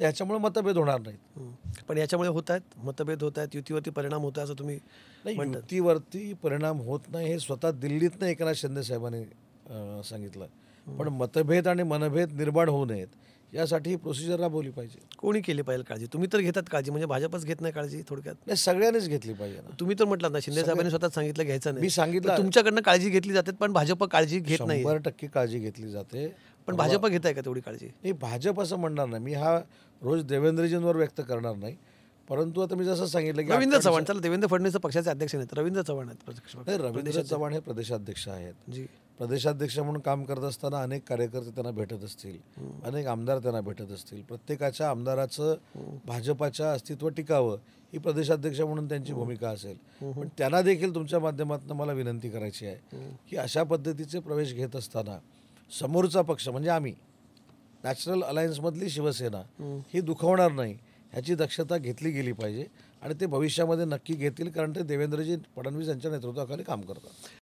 याच्यामुळे मतभेद होणार नाहीत. पण याच्यामुळे होत आहेत मतभेद, होत आहेत, युतीवरती परिणाम होत आहे असं तुम्ही नाही, म्हणतात. युतीवरती परिणाम होत नाही हे स्वतः दिल्लीतनं एकनाथ शिंदे साहेबांनी सांगितलं. पण मतभेद आणि मनभेद निर्माण होऊ नयेत यासाठी ही प्रोसिजर राबवली पाहिजे. कोणी केली पाहिजे काळजी? तुम्ही तर घेतात काळजी, म्हणजे भाजपच घेत नाही काळजी थोडक्यात. नाही, सगळ्यांनीच घेतली पाहिजे ना. तुम्ही तर म्हटलात ना, शिंदे साहेबांनी स्वतः सांगितलं घ्यायचं नाही. मी सांगितलं, तर तुमच्याकडनं काळजी घेतली जाते, पण भाजप काळजी घेत नाही. 100% काळजी घेतली जाते. पण भाजप घेत आहे का तेवढी काळजी? नाही, भाजप असं म्हणणार नाही. मी हा रोज देवेंद्रजींवर व्यक्त करणार नाही. परंतु आता मी जसं सांगितलं की रवींद्र चव्हाण, चला देवेंद्र फडणवीस पक्षाचे अध्यक्ष नाहीत, रवींद्र चव्हाण आहेत नाही, रवींद्र चव्हाण हे प्रदेशाध्यक्ष आहेत. जी. प्रदेशाध्यक्ष म्हणून काम करत असताना अनेक कार्यकर्ते त्यांना भेटत असतील, अनेक आमदार त्यांना भेटत असतील. प्रत्येकाच्या आमदाराचं भाजपाच्या अस्तित्व टिकावं ही प्रदेशाध्यक्ष म्हणून त्यांची भूमिका असेल. पण त्यांना देखील तुमच्या माध्यमातून मला विनंती करायची आहे की अशा पद्धतीचे प्रवेश घेत असताना समोरचा पक्ष म्हणजे आम्ही नॅशनल अलायन्समधली शिवसेना ही दुखवणार नाही ह्याची दक्षता घेतली गेली पाहिजे आणि ते भविष्यामध्ये नक्की घेतील, कारण ते देवेंद्रजी फडणवीस यांच्या नेतृत्वाखाली काम करतात.